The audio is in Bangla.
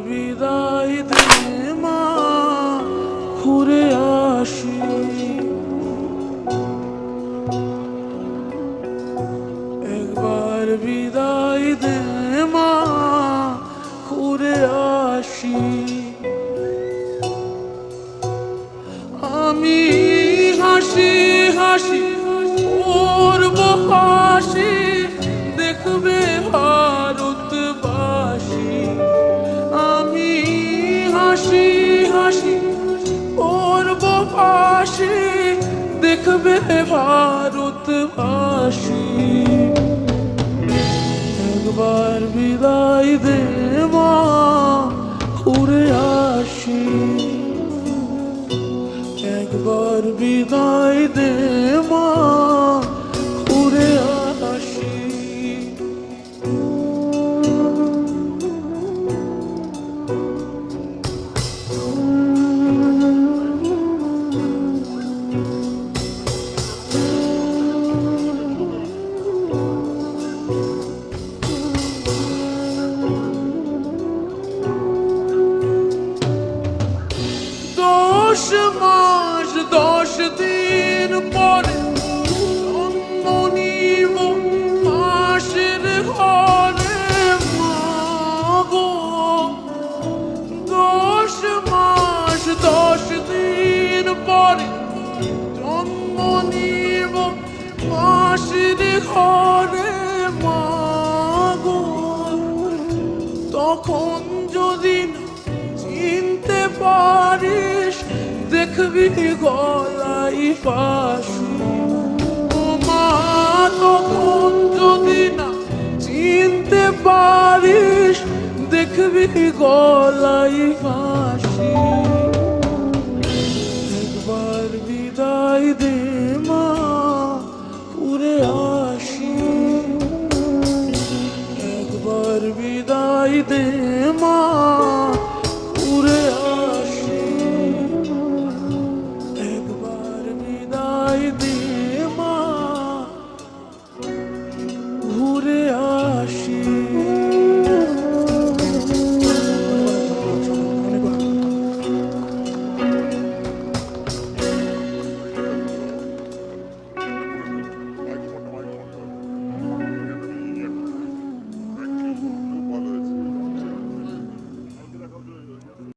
বিদায় দে মা, ঘুরে আসি। একবার বিদায় দে মা, ঘুরে আসি। আমি হাসি হাসি করব হাসি, দেখবে ভারতবাসী। আমি হাসি হাসি করব হাসি, দেখবে ভারতবাসী। একবার বিদায় দে মা, ঘুরে আসি। একবার বিদায় দে মা, ঘুরে আসি। দশ মাস 10 দিন পরে জন্ম নিব মাসের ঘরে মা গো। 10 মাস 10 দিন পরে জন্ম নিব মাসের ঘরে মা গো। তখন যদি চিনতে পারিস, দেখবি গলায় ফাঁসি। ও মা, তখন যদি না চিনতে পারিস, দেখবি গলায় ফাঁসি। একবার বিদায় দে মা, ঘুরে আসি। একবার বিদায় দে মা,